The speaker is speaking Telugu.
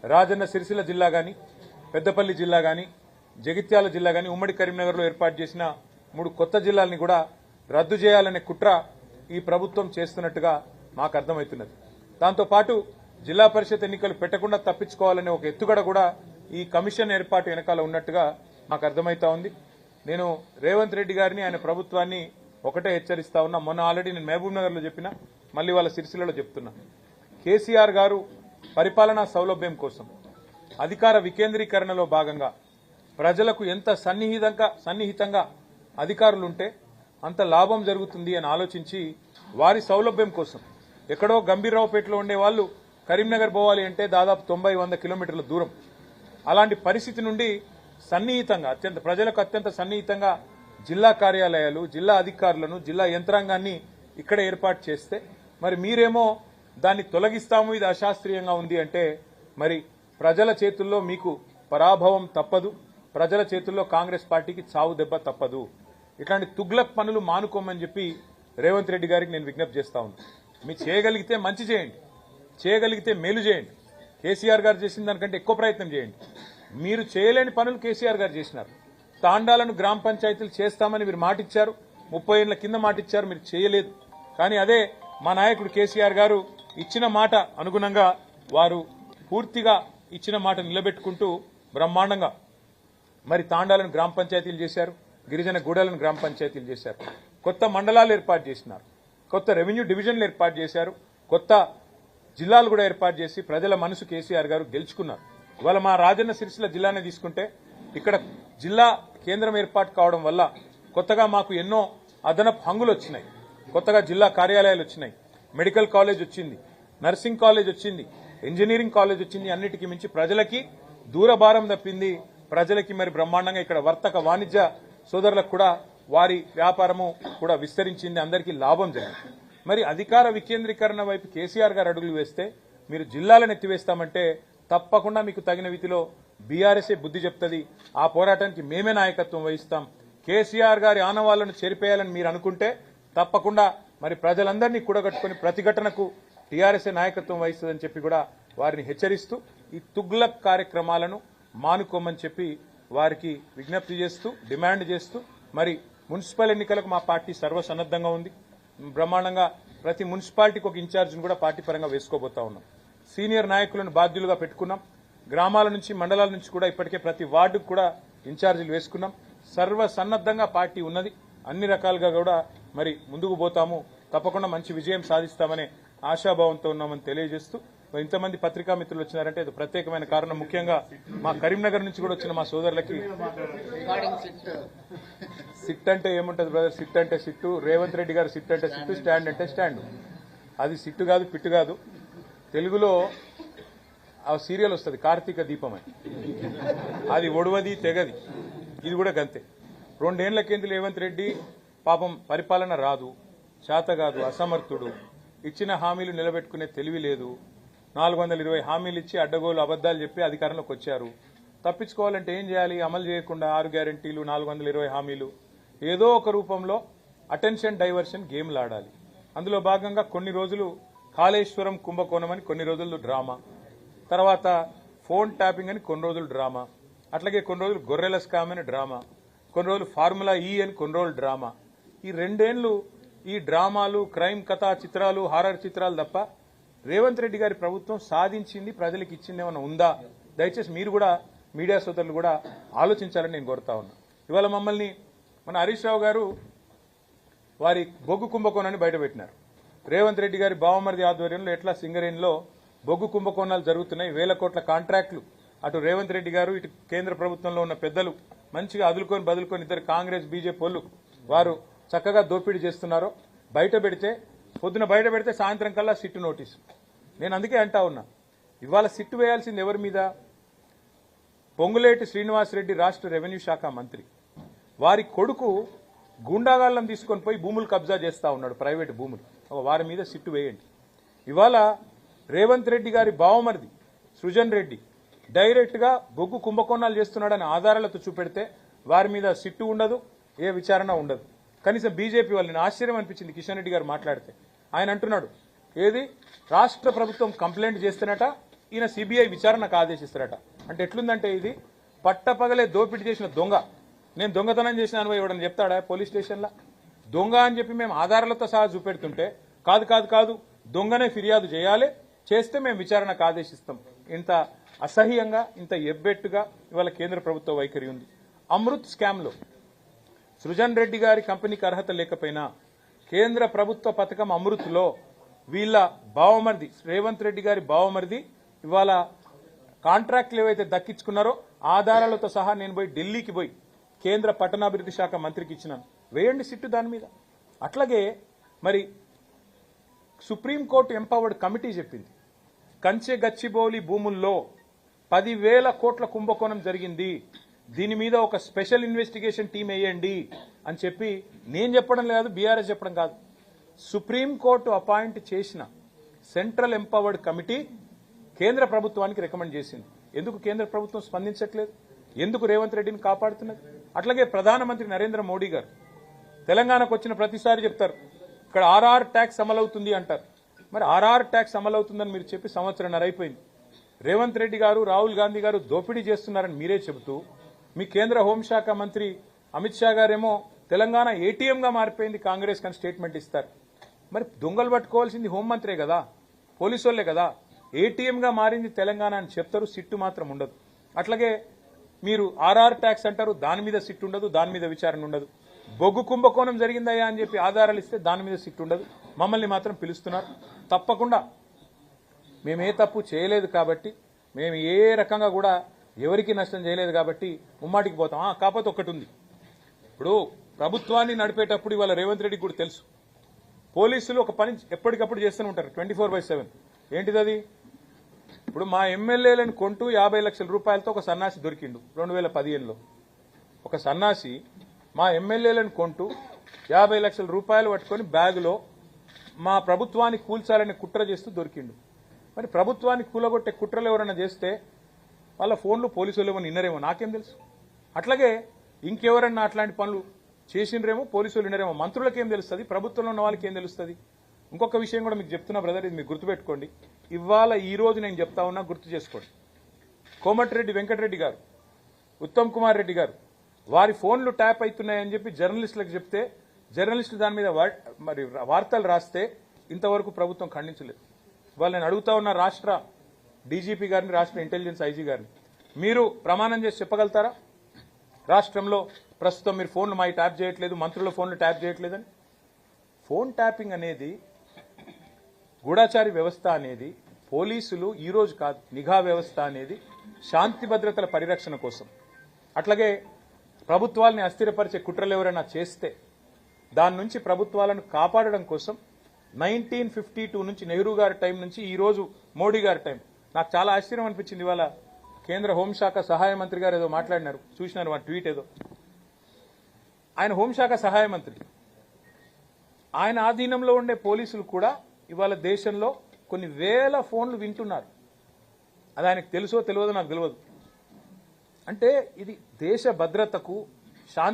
రాజన్న సిరిసిల్ల జిల్లా గాని, పెద్దపల్లి జిల్లా గాని, జగిత్యాల జిల్లా గాని, ఉమ్మడి కరీంనగర్లో ఏర్పాటు చేసిన 3 కొత్త జిల్లాల్ని కూడా రద్దు చేయాలనే కుట్ర ఈ ప్రభుత్వం చేస్తున్నట్టుగా మాకు అర్థమవుతున్నది. దాంతో పాటు జిల్లా పరిషత్ ఎన్నికలు పెట్టకుండా తప్పించుకోవాలనే ఒక ఎత్తుగడ కూడా ఈ కమిషన్ ఏర్పాటు వెనకాల ఉన్నట్టుగా మాకు అర్థమవుతా ఉంది. నేను రేవంత్ రెడ్డి గారిని, ఆయన ప్రభుత్వాన్ని ఒకటే హెచ్చరిస్తా ఉన్నా. మొన్న ఆల్రెడీ నేను మహబూబ్ నగర్లో చెప్పినా, మళ్ళీ వాళ్ళ సిరిసిల్లలో చెప్తున్నా. కేసీఆర్ గారు పరిపాలనా సౌలభ్యం కోసం అధికార వికేంద్రీకరణలో భాగంగా ప్రజలకు ఎంత సన్నిహితంగా అధికారులుంటే అంత లాభం జరుగుతుంది అని ఆలోచించి వారి సౌలభ్యం కోసం ఎక్కడో గంభీరరావుపేటలో ఉండే వాళ్ళు కరీంనగర్ పోవాలి అంటే దాదాపు 90-100 కిలోమీటర్ల దూరం. అలాంటి పరిస్థితి నుండి సన్నిహితంగా ప్రజలకు అత్యంత సన్నిహితంగా జిల్లా కార్యాలయాలు, జిల్లా అధికారులను, జిల్లా యంత్రాంగాన్ని ఇక్కడ ఏర్పాటు చేస్తే మరి మీరేమో దాన్ని తొలగిస్తాము, ఇది అశాస్త్రీయంగా ఉంది అంటే మరి ప్రజల చేతుల్లో మీకు పరాభవం తప్పదు, ప్రజల చేతుల్లో కాంగ్రెస్ పార్టీకి చావు దెబ్బ తప్పదు. ఇట్లాంటి తుగ్లక్ పనులు మానుకోమని చెప్పి రేవంత్ రెడ్డి గారికి నేను విజ్ఞప్తి చేస్తా ఉన్నాను. మీరు చేయగలిగితే మంచి చేయండి, చేయగలిగితే మేలు చేయండి. కేసీఆర్ గారు చేసిన దానికంటే ఎక్కువ ప్రయత్నం చేయండి. మీరు చేయలేని పనులు కేసీఆర్ గారు చేసినారు. తాండాలను గ్రామ పంచాయతీలు చేస్తామని మీరు మాటిచ్చారు, 30 ఏళ్ల కింద మాటిచ్చారు, మీరు చేయలేదు. కానీ అదే మా నాయకుడు కేసీఆర్ గారు ఇచ్చిన మాట అనుగుణంగా వారు పూర్తిగా ఇచ్చిన మాట నిలబెట్టుకుంటూ బ్రహ్మాండంగా మరి తాండాలను గ్రామ పంచాయతీలు చేశారు, గిరిజన గూడలను గ్రామ పంచాయతీలు చేశారు, కొత్త మండలాలు ఏర్పాటు చేసినారు, కొత్త రెవెన్యూ డివిజన్లు ఏర్పాటు చేశారు, కొత్త జిల్లాలు కూడా ఏర్పాటు చేసి ప్రజల మనసు కేసీఆర్ గారు గెలుచుకున్నారు. ఇవాళ మా రాజన్న సిరిసిల్ల జిల్లానే తీసుకుంటే ఇక్కడ జిల్లా కేంద్రం ఏర్పాటు కావడం వల్ల కొత్తగా మాకు ఎన్నో అదనపు హంగులు వచ్చినాయి. కొత్తగా జిల్లా కార్యాలయాలు వచ్చినాయి, మెడికల్ కాలేజ్ వచ్చింది, నర్సింగ్ కాలేజ్ వచ్చింది, ఇంజనీరింగ్ కాలేజ్ వచ్చింది. అన్నిటికీ మించి ప్రజలకి దూరభారం తప్పింది. ప్రజలకి మరి బ్రహ్మాండంగా ఇక్కడ వర్తక వాణిజ్య సోదరులకు కూడా వారి వ్యాపారము కూడా విస్తరించింది, అందరికీ లాభం జరిగింది. మరి అధికార వికేంద్రీకరణ వైపు కేసీఆర్ గారు అడుగులు వేస్తే మీరు జిల్లాలను ఎత్తివేస్తామంటే తప్పకుండా మీకు తగిన రీతిలో బీఆర్ఎస్ఏ బుద్ధి చెప్తుంది. ఆ పోరాటానికి మేమే నాయకత్వం వహిస్తాం. కేసీఆర్ గారి ఆనవాళ్లను చెరిపేయాలని మీరు అనుకుంటే తప్పకుండా మరి ప్రజలందరినీ కూడగట్టుకుని ప్రతిఘటనకు టీఆర్ఎస్ఏ నాయకత్వం వహిస్తుందని చెప్పి కూడా వారిని హెచ్చరిస్తూ ఈ తుగ్లక్ కార్యక్రమాలను మానుకోమని చెప్పి వారికి విజ్ఞప్తి చేస్తూ డిమాండ్ చేస్తూ మరి మున్సిపల్ ఎన్నికలకు మా పార్టీ సర్వసన్నద్దంగా ఉంది. బ్రహ్మాండంగా ప్రతి మున్సిపాలిటీకి ఒక ఇన్ఛార్జిని కూడా పార్టీ పరంగా వేసుకోబోతా ఉన్నాం. సీనియర్ నాయకులను బాధ్యులుగా పెట్టుకున్నాం. గ్రామాల నుంచి మండలాల నుంచి కూడా ఇప్పటికే ప్రతి వార్డుకు కూడా ఇన్ఛార్జీలు వేసుకున్నాం. సర్వసన్నద్దంగా పార్టీ ఉన్నది. అన్ని రకాలుగా కూడా మరి ముందుకు పోతాము, తప్పకుండా మంచి విజయం సాధిస్తామనే ఆశాభావంతో ఉన్నామని తెలియజేస్తూ ఇంతమంది పత్రికా మిత్రులు వచ్చినారంటే ఇది ప్రత్యేకమైన కారణం. ముఖ్యంగా మా కరీంనగర్ నుంచి కూడా వచ్చిన మా సోదరులకి సిట్ అంటే ఏముంటది బ్రదర్, సిట్ అంటే సిట్టు, రేవంత్ రెడ్డి గారు సిట్ అంటే సిట్టు, స్టాండ్ అంటే స్టాండ్. అది సిట్టు కాదు, పిట్టు కాదు. తెలుగులో ఆ సీరియల్ వస్తుంది కార్తీక దీపం అని, అది ఒడవది తెగది. ఇది కూడా గంతే. 2 ఏళ్ల కింద రేవంత్ రెడ్డి పాపం పరిపాలన రాదు, చేత కాదు, అసమర్థుడు, ఇచ్చిన హామీలు నిలబెట్టుకునే తెలివి లేదు. 420 హామీలు ఇచ్చి అడ్డగోలు అబద్దాలు చెప్పి అధికారంలోకి వచ్చారు. తప్పించుకోవాలంటే ఏం చేయాలి? అమలు చేయకుండా 6 గ్యారెంటీలు, 420 హామీలు, ఏదో ఒక రూపంలో అటెన్షన్ డైవర్షన్ గేమ్లు ఆడాలి. అందులో భాగంగా కొన్ని రోజులు కాళేశ్వరం కుంభకోణం అని కొన్ని రోజులు డ్రామా, తర్వాత ఫోన్ ట్యాపింగ్ అని కొన్ని రోజులు డ్రామా, అట్లాగే కొన్ని రోజులు గొర్రెల స్కామ్ అని డ్రామా, కొన్ని రోజులు ఫార్ములా ఈ అని కొన్ని రోజులు డ్రామా. ఈ 2 ఏళ్లు ఈ డ్రామాలు, క్రైమ్ కథా చిత్రాలు, హారర్ చిత్రాలు తప్ప రేవంత్ రెడ్డి గారి ప్రభుత్వం సాధించింది, ప్రజలకు ఇచ్చింది ఏమైనా ఉందా? దయచేసి మీరు కూడా మీడియా సోదరులు కూడా ఆలోచించాలని నేను కోరుతా ఉన్నా. ఇవాళ మమ్మల్ని మన హరీష్ రావు గారు వారి బొగ్గు కుంభకోణాన్ని బయటపెట్టినారు. రేవంత్ రెడ్డి గారి బావమరిది ఆధ్వర్యంలో ఎట్లా సింగరేణిలో బొగ్గు కుంభకోణాలు జరుగుతున్నాయి, 1000 కోట్ల కాంట్రాక్టులు అటు రేవంత్ రెడ్డి గారు ఇటు కేంద్ర ప్రభుత్వంలో ఉన్న పెద్దలు మంచిగా అదులుకొని బదులుకొని ఇద్దరు కాంగ్రెస్ బీజేపీ వాళ్ళు వారు చక్కగా దోపిడీ చేస్తున్నారో బయట పెడితే, పొద్దున బయట పెడితే సాయంత్రం కల్లా సిట్టు నోటీసు. నేను అందుకే అంటా ఉన్నా, ఇవాళ సిట్టు వేయాల్సింది ఎవరి మీద? పొంగులేటి శ్రీనివాసరెడ్డి రాష్ట్ర రెవెన్యూ శాఖ మంత్రి, వారి కొడుకు గూండాగాళ్లం తీసుకొని పోయి భూములు కబ్జా చేస్తా ఉన్నాడు, ప్రైవేటు భూములు. వారి మీద సిట్టు వేయండి. ఇవాళ రేవంత్ రెడ్డి గారి బావమరిది సృజన్ రెడ్డి డైరెక్ట్ గా బొగ్గు కుంభకోణాలు చేస్తున్నాడని ఆధారాలతో చూపెడితే వారి మీద సిట్టు ఉండదు, ఏ విచారణ ఉండదు. కనీసం బీజేపీ వాళ్ళని ఆశ్చర్యం అనిపించింది కిషన్ రెడ్డి గారు మాట్లాడితే. ఆయన అంటున్నాడు, ఏది రాష్ట్ర ప్రభుత్వం కంప్లైంట్ చేస్తేనట ఈయన సిబిఐ విచారణకు ఆదేశిస్తారట. అంటే ఎట్లుందంటే ఇది పట్టపగలే దోపిడీ చేసిన దొంగ, నేను దొంగతనం చేసిన అనుభవం ఇవ్వడం చెప్తాడా పోలీస్ స్టేషన్లో? దొంగ అని చెప్పి మేము ఆధారాలతో సహా చూపెడుతుంటే కాదు కాదు కాదు దొంగనే ఫిర్యాదు చేయాలి, చేస్తే మేము విచారణకు ఆదేశిస్తాం. ఇంత అసహ్యంగా, ఇంత ఎబ్బెట్టుగా ఇవాళ కేంద్ర ప్రభుత్వ వైఖరి ఉంది. అమృత్ స్కామ్లో సృజన్ రెడ్డి గారి కంపెనీకి అర్హత లేకపోయినా కేంద్ర ప్రభుత్వ పథకం అమృత్లో వీళ్ళ బావమరిది రేవంత్ రెడ్డి గారి బావమరిది ఇవాళ కాంట్రాక్ట్లు ఏవైతే దక్కించుకున్నారో ఆధారాలతో సహా నేను పోయి ఢిల్లీకి పోయి కేంద్ర పట్టణాభివృద్ధి శాఖ మంత్రికి ఇచ్చినాను. వేయండి సిట్టు దాని మీద. అట్లాగే మరి సుప్రీంకోర్టు ఎంపవర్డ్ కమిటీ చెప్పింది కంచె గచ్చిబౌలి భూముల్లో 10,000 కోట్ల కుంభకోణం జరిగింది, దీని మీద ఒక స్పెషల్ ఇన్వెస్టిగేషన్ టీం వేయండి అని చెప్పి నేను చెప్పడం లేదు, బీఆర్ఎస్ చెప్పడం కాదు, సుప్రీంకోర్టు అపాయింట్ చేసిన సెంట్రల్ ఎంపవర్డ్ కమిటీ కేంద్ర ప్రభుత్వానికి రికమెండ్ చేసింది. ఎందుకు కేంద్ర ప్రభుత్వం స్పందించట్లేదు? ఎందుకు రేవంత్ రెడ్డిని కాపాడుతున్నది? అట్లాగే ప్రధానమంత్రి నరేంద్ర మోడీ గారు తెలంగాణకు వచ్చిన ప్రతిసారి చెప్తారు ఇక్కడ ఆర్ఆర్ ట్యాక్స్ అమలవుతుంది అంటారు. మరి ఆర్ఆర్ ట్యాక్స్ అమలవుతుందని మీరు చెప్పి సంవత్సరంన్నర అయిపోయింది. రేవంత్ రెడ్డి గారు, రాహుల్ గాంధీ గారు దోపిడీ చేస్తున్నారని మీరే చెబుతూ మీ కేంద్ర హోంశాఖ మంత్రి అమిత్ షా గారేమో తెలంగాణ ఏటీఎంగా మారిపోయింది కాంగ్రెస్ అని స్టేట్మెంట్ ఇస్తారు. మరి దొంగలు పట్టుకోవాల్సింది హోంమంత్రే కదా, పోలీసు వాళ్లే కదా. ఏటీఎంగా మారింది తెలంగాణ అని చెప్తారు, సిట్టు మాత్రం ఉండదు. అట్లాగే మీరు ఆర్ఆర్ ట్యాక్స్ అంటారు, దాని మీద సిట్టు ఉండదు, దాని మీద విచారణ ఉండదు. బొగ్గు కుంభకోణం జరిగిందయ్యా అని చెప్పి ఆధారాలు ఇస్తే దాని మీద సిట్టు ఉండదు. మమ్మల్ని మాత్రం పిలుస్తున్నారు. తప్పకుండా మేము ఏ తప్పు చేయలేదు కాబట్టి, మేము ఏ రకంగా కూడా ఎవరికి నష్టం చేయలేదు కాబట్టి ముమ్మాటికి పోతాం. కాకపోతే ఒకటి ఉంది, ఇప్పుడు ప్రభుత్వాన్ని నడిపేటప్పుడు ఇవాళ రేవంత్ రెడ్డికి కూడా తెలుసు పోలీసులు ఒక పని ఎప్పటికప్పుడు చేస్తూనే ఉంటారు 24/7. ఏంటిది అది? ఇప్పుడు మా ఎమ్మెల్యేలను కొంటూ 50 లక్షల రూపాయలతో ఒక సన్నాసి దొరికిండు 2015లో. ఒక సన్నాసి మా ఎమ్మెల్యేలను కొంటూ 50 లక్షల రూపాయలు పట్టుకొని బ్యాగులో మా ప్రభుత్వాన్ని కూల్చాలని కుట్ర చేస్తూ దొరికిండు. మరి ప్రభుత్వాన్ని కూలగొట్టే కుట్రలు ఎవరైనా చేస్తే వాళ్ళ ఫోన్లు పోలీసులు ఏమో నిన్నరేమో, నాకేం తెలుసు. అట్లాగే ఇంకెవరన్నా అట్లాంటి పనులు చేసిండ్రేమో పోలీసులు వినరేమో, మంత్రులకేం తెలుస్తుంది, ప్రభుత్వంలో ఉన్న వాళ్ళకి ఏం తెలుస్తుంది. ఇంకొక విషయం కూడా మీకు చెప్తున్నా బ్రదర్, ఇది మీకు గుర్తుపెట్టుకోండి. ఇవాళ ఈ రోజు నేను చెప్తా ఉన్నా, గుర్తు చేసుకోండి. కోమటిరెడ్డి వెంకటరెడ్డి గారు, ఉత్తమ్ కుమార్ రెడ్డి గారు వారి ఫోన్లు ట్యాప్ అవుతున్నాయని చెప్పి జర్నలిస్టులకు చెప్తే జర్నలిస్టులు దాని మీద మరి వార్తలు రాస్తే ఇంతవరకు ప్రభుత్వం ఖండించలేదు. ఇవాళ నేను అడుగుతా ఉన్న రాష్ట్ర డీజీపీ గారిని, రాష్ట్ర ఇంటెలిజెన్స్ ఐజీ గారిని, మీరు ప్రమాణం చేసి చెప్పగలుగుతారా రాష్ట్రంలో ప్రస్తుతం మీరు ఫోన్లు మా ట్యాప్ చేయట్లేదు, మంత్రుల ఫోన్లు ట్యాప్ చేయట్లేదని? ఫోన్ ట్యాపింగ్ అనేది గూఢాచారి వ్యవస్థ అనేది పోలీసులు ఈ రోజు కాదు, నిఘా వ్యవస్థ అనేది శాంతి భద్రతల పరిరక్షణ కోసం. అట్లాగే ప్రభుత్వాలని అస్థిరపరిచే కుట్రలు ఎవరైనా చేస్తే దాని నుంచి ప్రభుత్వాలను కాపాడడం కోసం 1952 నుంచి నెహ్రూ గారి టైం నుంచి ఈ రోజు మోడీ గారి టైం. నాకు చాలా ఆశ్చర్యం అనిపించింది. ఇవాళ కేంద్ర హోంశాఖ సహాయ మంత్రి గారు ఏదో మాట్లాడినారు, చూసినారు మా ట్వీట్ ఏదో. ఆయన హోంశాఖ సహాయ మంత్రి, ఆయన ఆధీనంలో ఉండే పోలీసులు కూడా ఇవాళ దేశంలో కొన్ని వేల ఫోన్లు వింటున్నారు. అది ఆయనకు తెలుసో తెలియదో నాకు తెలియదు. అంటే ఇది దేశ భద్రతకు